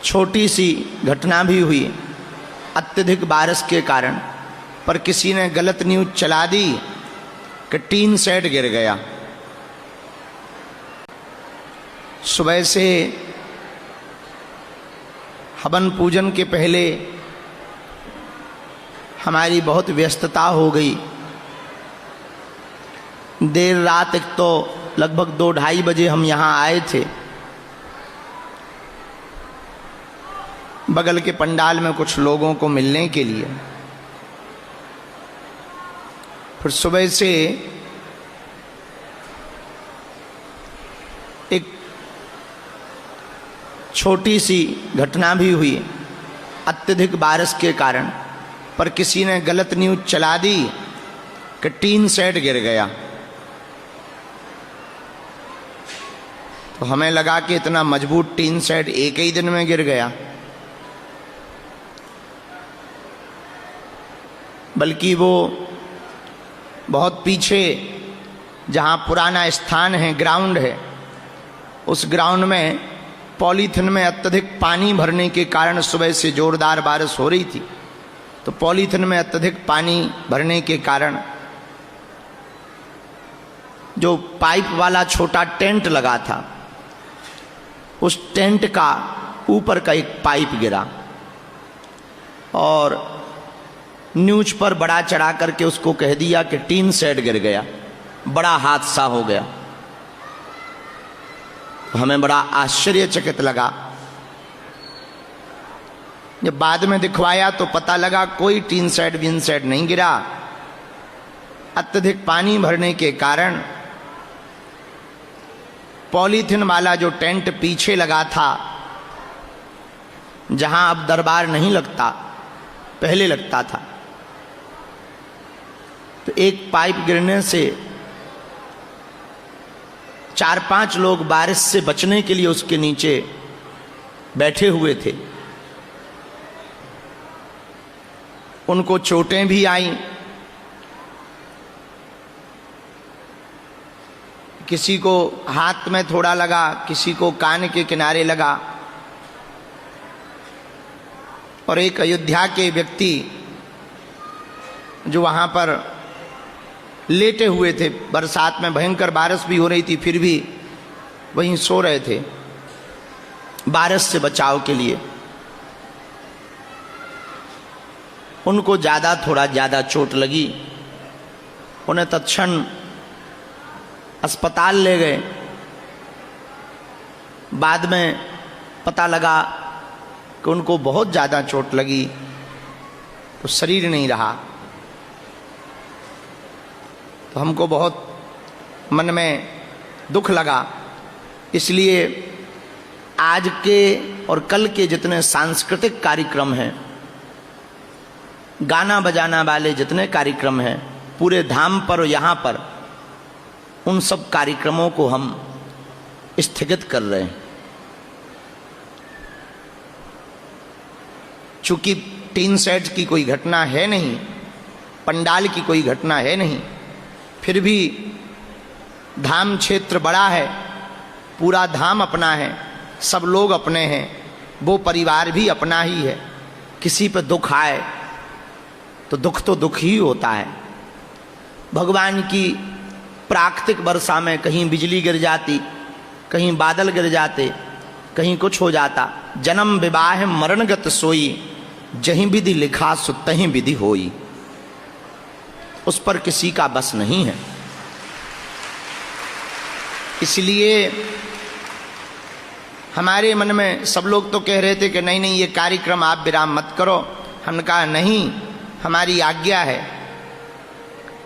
छोटी सी घटना भी हुई अत्यधिक बारिश के कारण, पर किसी ने गलत न्यूज चला दी कि टीन सेट गिर गया। सुबह से हवन पूजन के पहले हमारी बहुत व्यस्तता हो गई। देर रात एक तो लगभग 2-2:30 बजे हम यहाँ आए थे। बगल के पंडाल में कुछ लोगों को मिलने के लिए। फिर सुबह से एक छोटी सी घटना भी हुई अत्यधिक बारिश के कारण, पर किसी ने गलत न्यूज चला दी कि टीन सेट गिर गया। तो हमें लगा कि इतना मजबूत टीन सेट एक ही दिन में गिर गया, बल्कि वो बहुत पीछे जहाँ पुराना स्थान है, ग्राउंड है, उस ग्राउंड में पॉलीथिन में अत्यधिक पानी भरने के कारण सुबह से जोरदार बारिश हो रही थी। तो पॉलीथिन में अत्यधिक पानी भरने के कारण जो पाइप वाला छोटा टेंट लगा था, उस टेंट का ऊपर का एक पाइप गिरा और न्यूज पर बड़ा चढ़ा करके उसको कह दिया कि टीन सेट गिर गया, बड़ा हादसा हो गया। हमें बड़ा आश्चर्यचकित लगा। जब बाद में दिखवाया तो पता लगा कोई टीन सेट विन सेट नहीं गिरा। अत्यधिक पानी भरने के कारण पॉलीथिन वाला जो टेंट पीछे लगा था, जहां अब दरबार नहीं लगता, पहले लगता था, तो एक पाइप गिरने से 4-5 लोग बारिश से बचने के लिए उसके नीचे बैठे हुए थे। उनको चोटें भी आईं, किसी को हाथ में थोड़ा लगा, किसी को कान के किनारे लगा। और एक अयोध्या के व्यक्ति जो वहां पर लेटे हुए थे, बरसात में भयंकर बारिश भी हो रही थी, फिर भी वहीं सो रहे थे बारिश से बचाव के लिए। उनको थोड़ा ज्यादा चोट लगी। उन्हें तत्क्षण अस्पताल ले गए। बाद में पता लगा कि उनको बहुत ज़्यादा चोट लगी, तो शरीर नहीं रहा। तो हमको बहुत मन में दुख लगा। इसलिए आज के और कल के जितने सांस्कृतिक कार्यक्रम हैं, गाना बजाना वाले जितने कार्यक्रम हैं पूरे धाम पर और यहाँ पर, उन सब कार्यक्रमों को हम स्थगित कर रहे हैं। चूंकि टीन सेट की कोई घटना है नहीं, पंडाल की कोई घटना है नहीं, फिर भी धाम क्षेत्र बड़ा है, पूरा धाम अपना है, सब लोग अपने हैं, वो परिवार भी अपना ही है। किसी पर दुख आए तो दुख ही होता है। भगवान की प्राकृतिक वर्षा में कहीं बिजली गिर जाती, कहीं बादल गिर जाते, कहीं कुछ हो जाता। जन्म विवाह मरणगत सोई, जहीं विधि लिखा सो तहीं विधि होई। उस पर किसी का बस नहीं है। इसलिए हमारे मन में सब लोग तो कह रहे थे कि नहीं ये कार्यक्रम आप विराम मत करो। हमने कहा नहीं, हमारी आज्ञा है।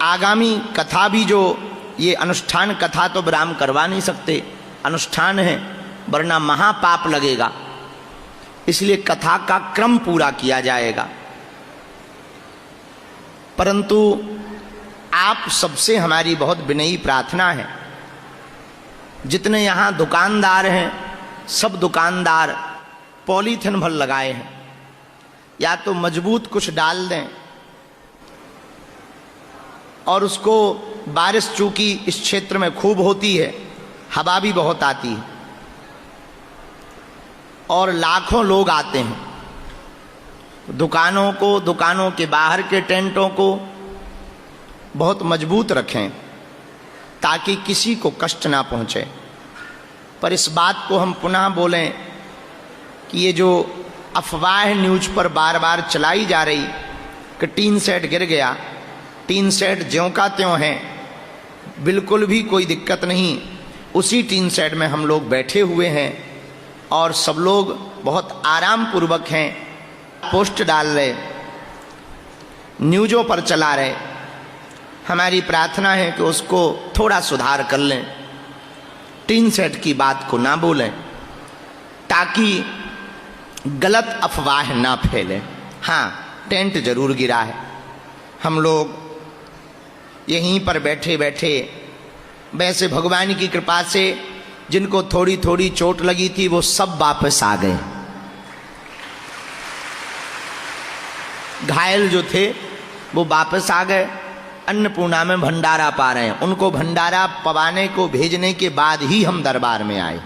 आगामी कथा भी जो ये अनुष्ठान कथा तो विराम करवा नहीं सकते, अनुष्ठान है, वरना महापाप लगेगा। इसलिए कथा का क्रम पूरा किया जाएगा। परंतु आप सबसे हमारी बहुत विनयी प्रार्थना है, जितने यहाँ दुकानदार हैं सब दुकानदार पॉलीथिन भर लगाए हैं, या तो मजबूत कुछ डाल दें और उसको, बारिश चूंकि इस क्षेत्र में खूब होती है, हवा भी बहुत आती है, और लाखों लोग आते हैं। दुकानों को, दुकानों के बाहर के टेंटों को बहुत मजबूत रखें ताकि किसी को कष्ट ना पहुंचे। पर इस बात को हम पुनः बोलें कि ये जो अफवाह न्यूज पर बार बार चलाई जा रही कि टीन सेट गिर गया, टीन सेट ज्यों का त्यों है, बिल्कुल भी कोई दिक्कत नहीं। उसी टीन सेट में हम लोग बैठे हुए हैं और सब लोग बहुत आराम पूर्वक हैं, पोस्ट डाल रहे, न्यूज़ों पर चला रहे। हमारी प्रार्थना है कि उसको थोड़ा सुधार कर लें, टीन सेट की बात को ना बोलें ताकि गलत अफवाह ना फैले। हाँ, टेंट जरूर गिरा है। हम लोग यहीं पर बैठे बैठे वैसे भगवान की कृपा से जिनको थोड़ी थोड़ी चोट लगी थी वो सब वापस आ गए। घायल जो थे वो वापस आ गए, अन्नपूर्णा में भंडारा पा रहे हैं। उनको भंडारा पवाने को भेजने के बाद ही हम दरबार में आए,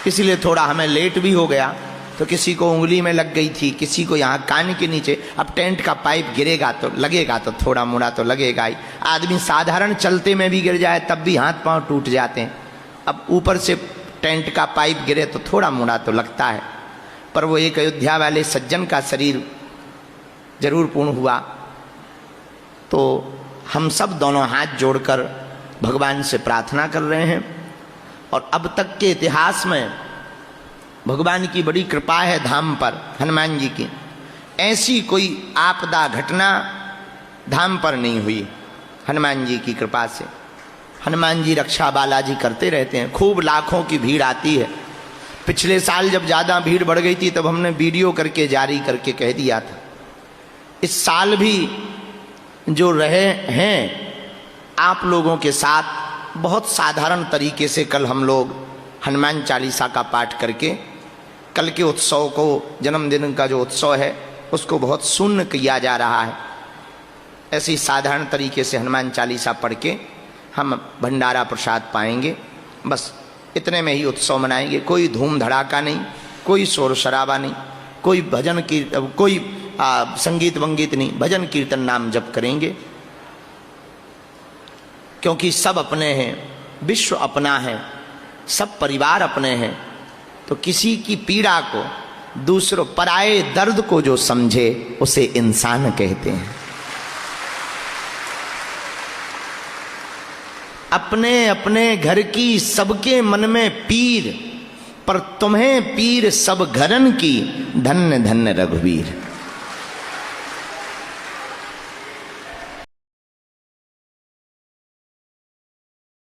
इसलिए थोड़ा हमें लेट भी हो गया। तो किसी को उंगली में लग गई थी, किसी को यहाँ कान के नीचे। अब टेंट का पाइप गिरेगा तो लगेगा, तो थोड़ा मोड़ा तो लगेगा ही। आदमी साधारण चलते में भी गिर जाए तब भी हाथ पांव टूट जाते हैं। अब ऊपर से टेंट का पाइप गिरे तो थोड़ा मोड़ा तो लगता है। पर वो एक अयोध्या वाले सज्जन का शरीर जरूर पूर्ण हुआ। तो हम सब दोनों हाथ जोड़कर भगवान से प्रार्थना कर रहे हैं। और अब तक के इतिहास में भगवान की बड़ी कृपा है धाम पर, हनुमान जी की। ऐसी कोई आपदा घटना धाम पर नहीं हुई हनुमान जी की कृपा से। हनुमान जी रक्षा बालाजी करते रहते हैं। खूब लाखों की भीड़ आती है। पिछले साल जब ज़्यादा भीड़ बढ़ गई थी तब हमने वीडियो करके जारी करके कह दिया था। इस साल भी जो रहे हैं आप लोगों के साथ बहुत साधारण तरीके से कल हम लोग हनुमान चालीसा का पाठ करके कल के उत्सव को, जन्मदिन का जो उत्सव है उसको बहुत शून्य किया जा रहा है। ऐसी साधारण तरीके से हनुमान चालीसा पढ़ के हम भंडारा प्रसाद पाएंगे। बस इतने में ही उत्सव मनाएंगे। कोई धूम धड़ाका नहीं, कोई शोर शराबा नहीं, कोई भजन कीर्तन, कोई संगीत वंगीत नहीं। भजन कीर्तन नाम जप करेंगे क्योंकि सब अपने हैं, विश्व अपना है, सब परिवार अपने हैं। तो किसी की पीड़ा को, दूसरों पराये दर्द को जो समझे उसे इंसान कहते हैं। अपने अपने घर की सबके मन में पीर, पर तुम्हें पीर सब घरन की, धन्य धन्य रघुवीर।